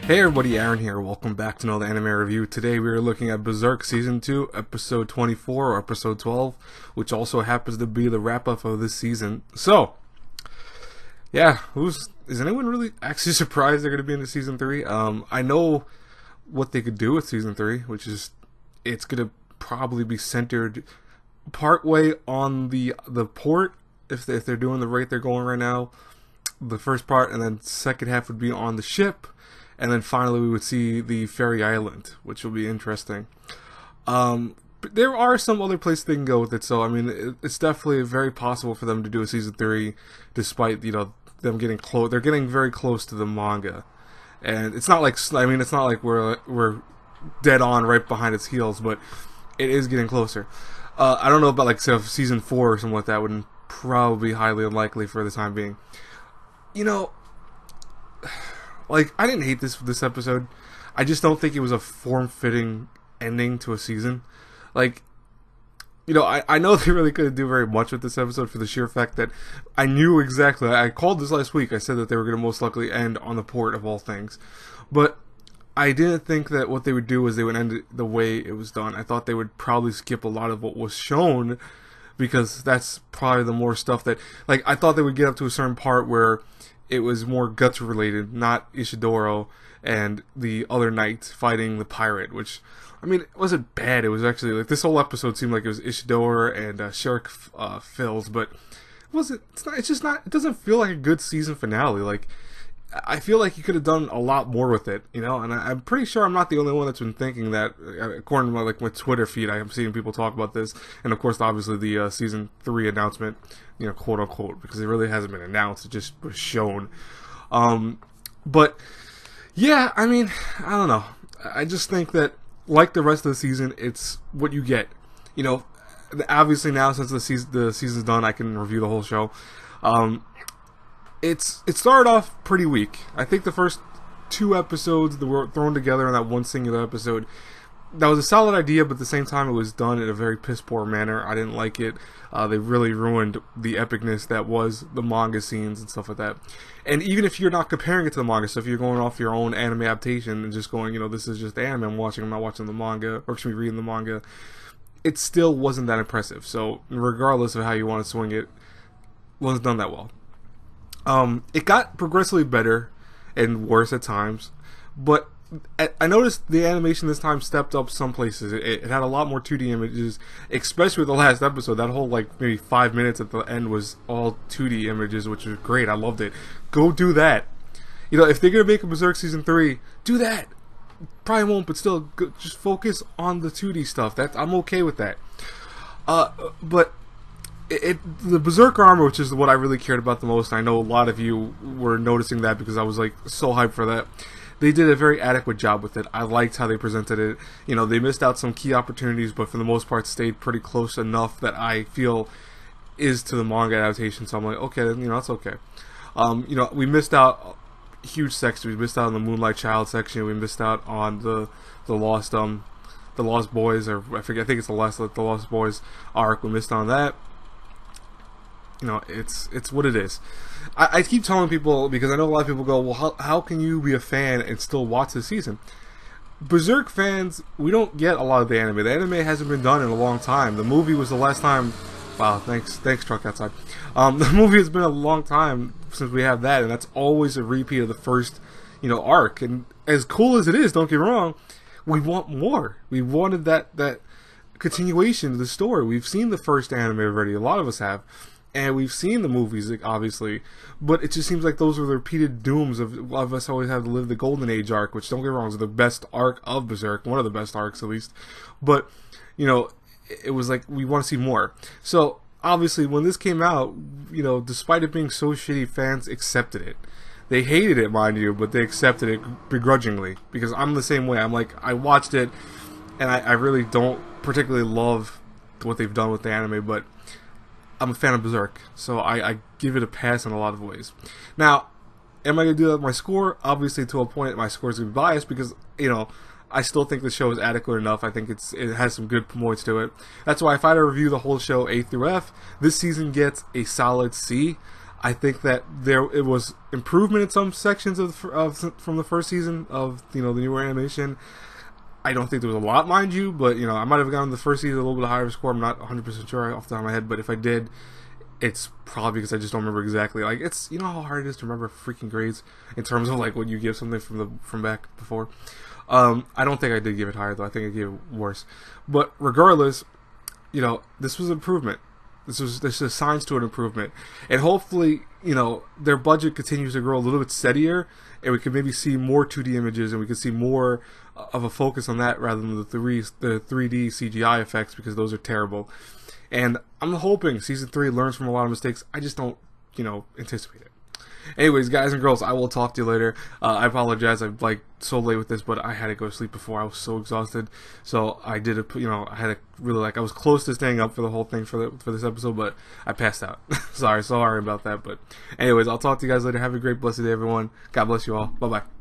Hey everybody, Aaron here. Welcome back to another anime review. Today we are looking at Berserk Season 2, Episode 24 or Episode 12, which also happens to be the wrap-up of this season. So, yeah, is anyone really actually surprised they're going to be into Season 3? I know what they could do with Season 3, which is, it's going to probably be centered partway on the port, if they're doing the rate they're going right now, the first part, and then second half would be on the ship. And then finally we would see the Fairy Island, which will be interesting. But there are some other places they can go with it, so I mean, it's definitely very possible for them to do a Season 3, despite, you know, them getting close. They're getting very close to the manga. And it's not like, I mean, it's not like we're dead on right behind its heels, but it is getting closer. I don't know about, like, say, Season 4 or something like that would probably be highly unlikely for the time being. You know, like, I didn't hate this episode. I just don't think it was a form-fitting ending to a season. Like, you know, I know they really couldn't do very much with this episode for the sheer fact that I knew exactly. I called this last week. I said that they were going to most likely end on the port of all things. But I didn't think that what they would do was they would end it the way it was done. I thought they would probably skip a lot of what was shown, because that's probably the more stuff that, like, I thought they would get up to a certain part where it was more Guts related, not Ishidoro and the other knight fighting the pirate, which, I mean, it wasn't bad. It was actually, like, this whole episode seemed like it was Ishidoro and Shark Fills, but it doesn't feel like a good season finale. Like, I feel like you could have done a lot more with it, you know, and I'm pretty sure I'm not the only one that's been thinking that. According to my Twitter feed, I am seeing people talk about this, and of course, obviously, the Season 3 announcement, you know, quote unquote, because it really hasn't been announced, it just was shown. But, yeah, I mean, I don't know. I just think that, like the rest of the season, it's what you get. You know, obviously now, since the season's done, I can review the whole show. It started off pretty weak. I think the first 2 episodes that were thrown together in that one singular episode, that was a solid idea, but at the same time it was done in a very piss-poor manner. I didn't like it. They really ruined the epicness that was the manga scenes and stuff like that. And even if you're not comparing it to the manga, so if you're going off your own anime adaptation and just going, you know, this is just anime I'm watching, I'm not watching the manga, or actually reading the manga, it still wasn't that impressive. So regardless of how you want to swing it wasn't done that well. It got progressively better and worse at times, but I noticed the animation this time stepped up some places. It had a lot more 2D images, especially with the last episode. That whole, like, maybe 5 minutes at the end was all 2D images, which was great. I loved it. Go do that. You know, if they're going to make a Berserk Season 3, do that. Probably won't, but still, just focus on the 2D stuff. I'm okay with that. But the Berserk armor, which is what I really cared about the most, I know a lot of you were noticing that because I was, like, so hyped for that. They did a very adequate job with it. I liked how they presented it. You know, they missed out some key opportunities, but for the most part stayed pretty close enough that I feel is to the manga adaptation. So I'm like, okay, you know, that's okay. You know, we missed out huge sections. We missed out on the Moonlight Child section. We missed out on the Lost Boys, or I think it's the Lost Boys arc. We missed out on that. You know, it's what it is. I keep telling people, because I know a lot of people go, well, how can you be a fan and still watch this season? Berserk fans, we don't get a lot of the anime. The anime hasn't been done in a long time. The movie was the last time. Wow, thanks truck outside. The movie has been a long time since we have that, and that's always a repeat of the first, you know, arc. And as cool as it is, don't get me wrong, we want more. We wanted that continuation of the story. We've seen the first anime already. A lot of us have. And we've seen the movies, obviously, but it just seems like those are the repeated dooms of us always have to live the Golden Age arc, which, don't get me wrong, is the best arc of Berserk, one of the best arcs at least. But, you know, it was like, we want to see more. So, obviously, when this came out, you know, despite it being so shitty, fans accepted it. They hated it, mind you, but they accepted it begrudgingly, because I'm the same way. I'm like, I watched it, and I really don't particularly love what they've done with the anime, but I'm a fan of Berserk, so I give it a pass in a lot of ways. Now, am I going to do that with my score? Obviously, to a point, my score is going to be biased because, you know, I still think the show is adequate enough. I think it has some good points to it. That's why if I had to review the whole show A through F, this season gets a solid C. I think that it was improvement in some sections from the first season of the newer animation. I don't think there was a lot, mind you, but I might have gotten the first season a little bit higher of a score. I'm not 100% sure off the top of my head, but if I did, it's probably because I just don't remember exactly. Like, it's how hard it is to remember freaking grades in terms of like when you give something from back before. I don't think I did give it higher though. I think I gave it worse. But regardless, this was improvement. This is signs to an improvement, and hopefully, their budget continues to grow a little bit steadier, and we can maybe see more 2D images, and we can see more of a focus on that rather than the 3D CGI effects, because those are terrible. And I'm hoping season 3 learns from a lot of mistakes. I just don't, anticipate it. Anyways, guys and girls, I will talk to you later. I apologize. I'm so late with this, but I had to go to sleep before. I was so exhausted. So I did it. I had to really I was close to staying up for the whole thing for this episode, but I passed out. sorry about that. But anyways, I'll talk to you guys later. Have a great, blessed day, everyone. God bless you all. Bye bye.